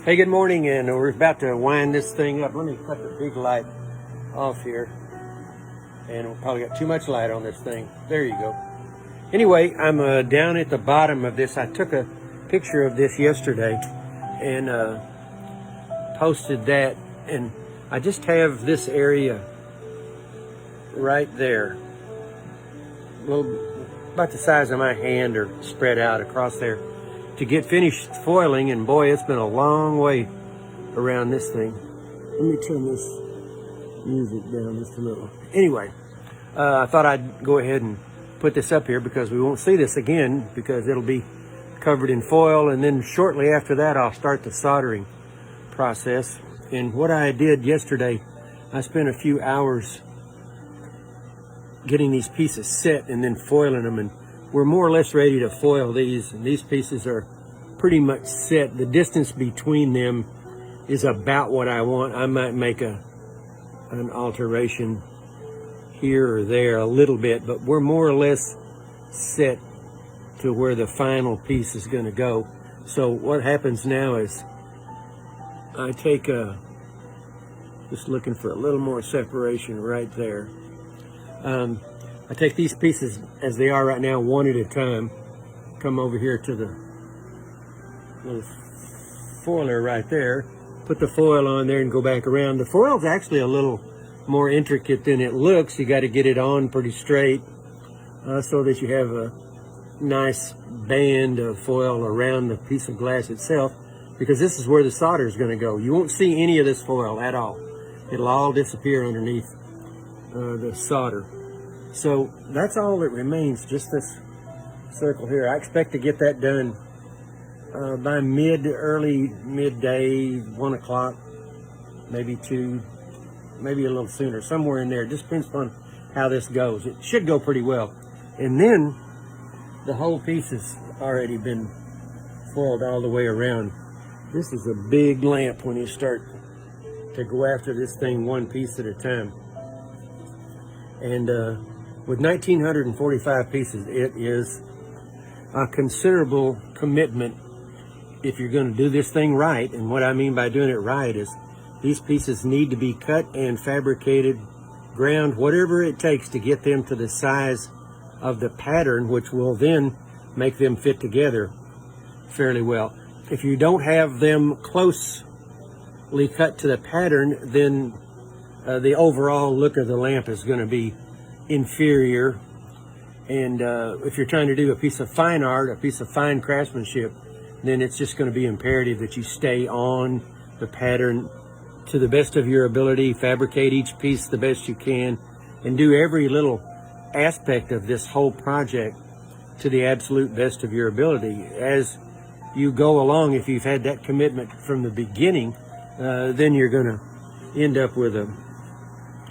Hey, good morning, and we're about to wind this thing up. Let me cut the big light off here, and we probably got too much light on this thing. There you go. Anyway, I'm down at the bottom of this. I took a picture of this yesterday and posted that, and I just have this area right there, about the size of my hand, or spread out across there, to get finished foiling. And boy, it's been a long way around this thing. Let me turn this music down just a little. Anyway, I thought I'd go ahead and put this up here because we won't see this again, because it'll be covered in foil, and then shortly after that I'll start the soldering process. And what I did yesterday, I spent a few hours getting these pieces set and then foiling them, and we're more or less ready to foil these, and these pieces are pretty much set. The distance between them is about what I want. I might make an alteration here or there a little bit, but we're more or less set to where the final piece is going to go. So what happens now is I take just looking for a little more separation right there. I take these pieces as they are right now, one at a time, come over here to the little foiler right there, put the foil on there and go back around. The foil's actually a little more intricate than it looks. You got to get it on pretty straight so that you have a nice band of foil around the piece of glass itself, because this is where the solder is going to go. You won't see any of this foil at all. It'll all disappear underneath the solder. So that's all that remains, just this circle here. I expect to get that done by early midday, 1 o'clock, maybe 2, maybe a little sooner, somewhere in there. It just depends on how this goes. It should go pretty well. And then the whole piece has already been foiled all the way around. This is a big lamp when you start to go after this thing one piece at a time. And with 1,945 pieces, it is a considerable commitment if you're going to do this thing right. And what I mean by doing it right is these pieces need to be cut and fabricated, ground, whatever it takes to get them to the size of the pattern, which will then make them fit together fairly well. If you don't have them closely cut to the pattern, then the overall look of the lamp is going to be inferior. And if you're trying to do a piece of fine art, a piece of fine craftsmanship, then it's just going to be imperative that you stay on the pattern to the best of your ability, fabricate each piece the best you can, and do every little aspect of this whole project to the absolute best of your ability. As you go along, if you've had that commitment from the beginning, then you're going to end up with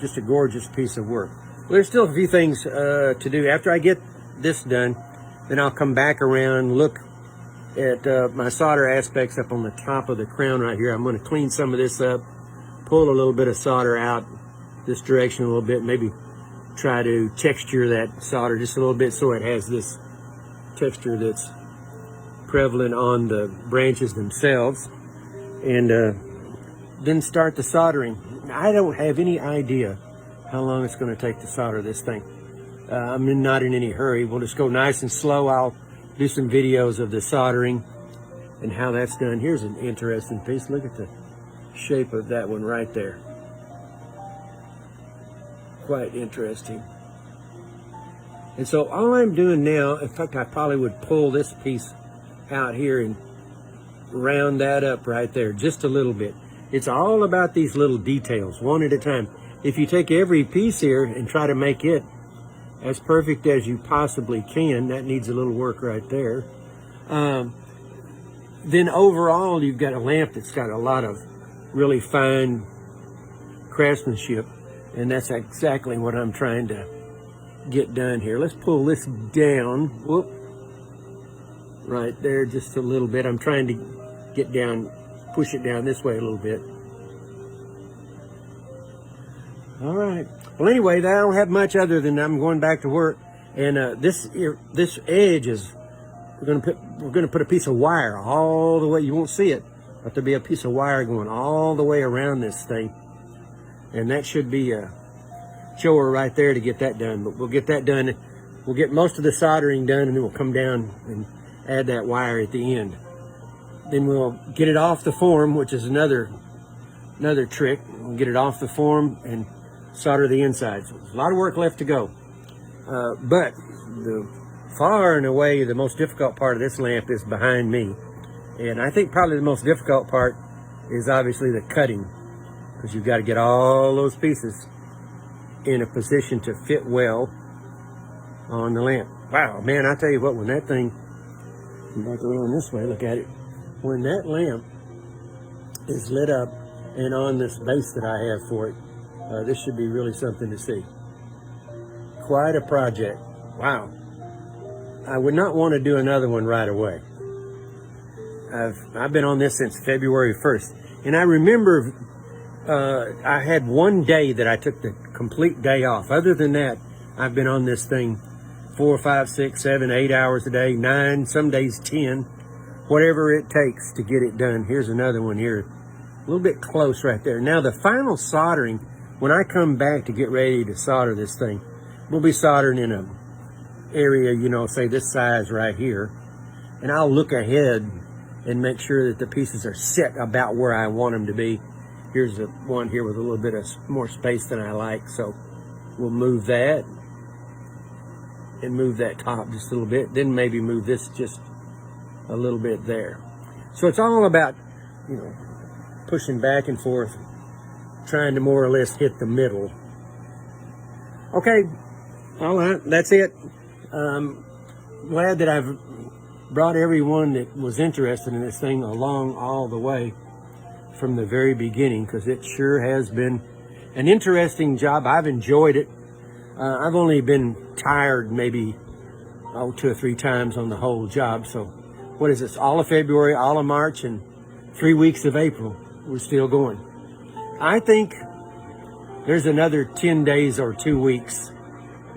just a gorgeous piece of work. Well, there's still a few things to do. After I get this done, then I'll come back around, look at my solder aspects up on the top of the crown right here. I'm going to clean some of this up, pull a little bit of solder out this direction a little bit, maybe try to texture that solder just a little bit so it has this texture that's prevalent on the branches themselves, and then start the soldering. I don't have any idea how long it's going to take to solder this thing. I'm not in any hurry. We'll just go nice and slow. I'll do some videos of the soldering and how that's done. Here's an interesting piece. Look at the shape of that one right there. Quite interesting. And so all I'm doing now, in fact, I probably would pull this piece out here and round that up right there just a little bit. It's all about these little details, one at a time. If you take every piece here and try to make it as perfect as you possibly can, that needs a little work right there, then overall you've got a lamp that's got a lot of really fine craftsmanship, and that's exactly what I'm trying to get done here. Let's pull this down, whoop, right there just a little bit. I'm trying to get down, push it down this way a little bit. All right. Well, anyway, I don't have much other than I'm going back to work, and this edge is we're going to put a piece of wire all the way. You won't see it, But there'll be a piece of wire going all the way around this thing. And that should be a chore right there to get that done. But we'll get that done. We'll get most of the soldering done, and then we'll come down and add that wire at the end. Then we'll get it off the form, which is another trick. We'll get it off the form and solder the inside. So there's a lot of work left to go. But the far and away the most difficult part of this lamp is behind me. And I think probably the most difficult part is obviously the cutting, because you've got to get all those pieces in a position to fit well on the lamp. Wow, man, I tell you what, when that thing, back around this way, look at it. When that lamp is lit up and on this base that I have for it, this should be really something to see. Quite a project. Wow. I would not want to do another one right away. I've been on this since February 1st. And I remember I had one day that I took the complete day off. Other than that, I've been on this thing 4, 5, 6, 7, 8 hours a day, 9, some days 10, whatever it takes to get it done. Here's another one here, a little bit close right there. Now the final soldering, when I come back to get ready to solder this thing, we'll be soldering in a area, you know, say this size right here, and I'll look ahead and make sure that the pieces are set about where I want them to be. Here's the one here with a little bit of more space than I like, so we'll move that and move that top just a little bit, then maybe move this just a little bit there. So it's all about, you know, pushing back and forth, trying to more or less hit the middle. Okay, all right, that's it. Glad that I've brought everyone that was interested in this thing along all the way from the very beginning, because it sure has been an interesting job. I've enjoyed it. I've only been tired maybe 2 or 3 times on the whole job. So what is this? All of February, all of March, and 3 weeks of April. We're still going. I think there's another 10 days or 2 weeks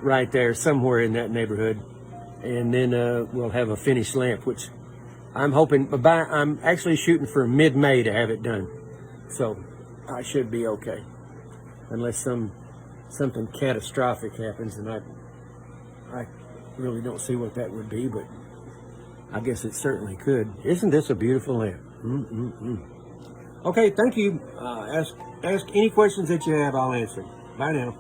right there, somewhere in that neighborhood. And then we'll have a finished lamp, which I'm hoping, I'm actually shooting for mid-May to have it done. So I should be okay. Unless something catastrophic happens, and I really don't see what that would be, but I guess it certainly could. Isn't this a beautiful lamp? Okay, thank you. Ask any questions that you have, I'll answer. Bye now.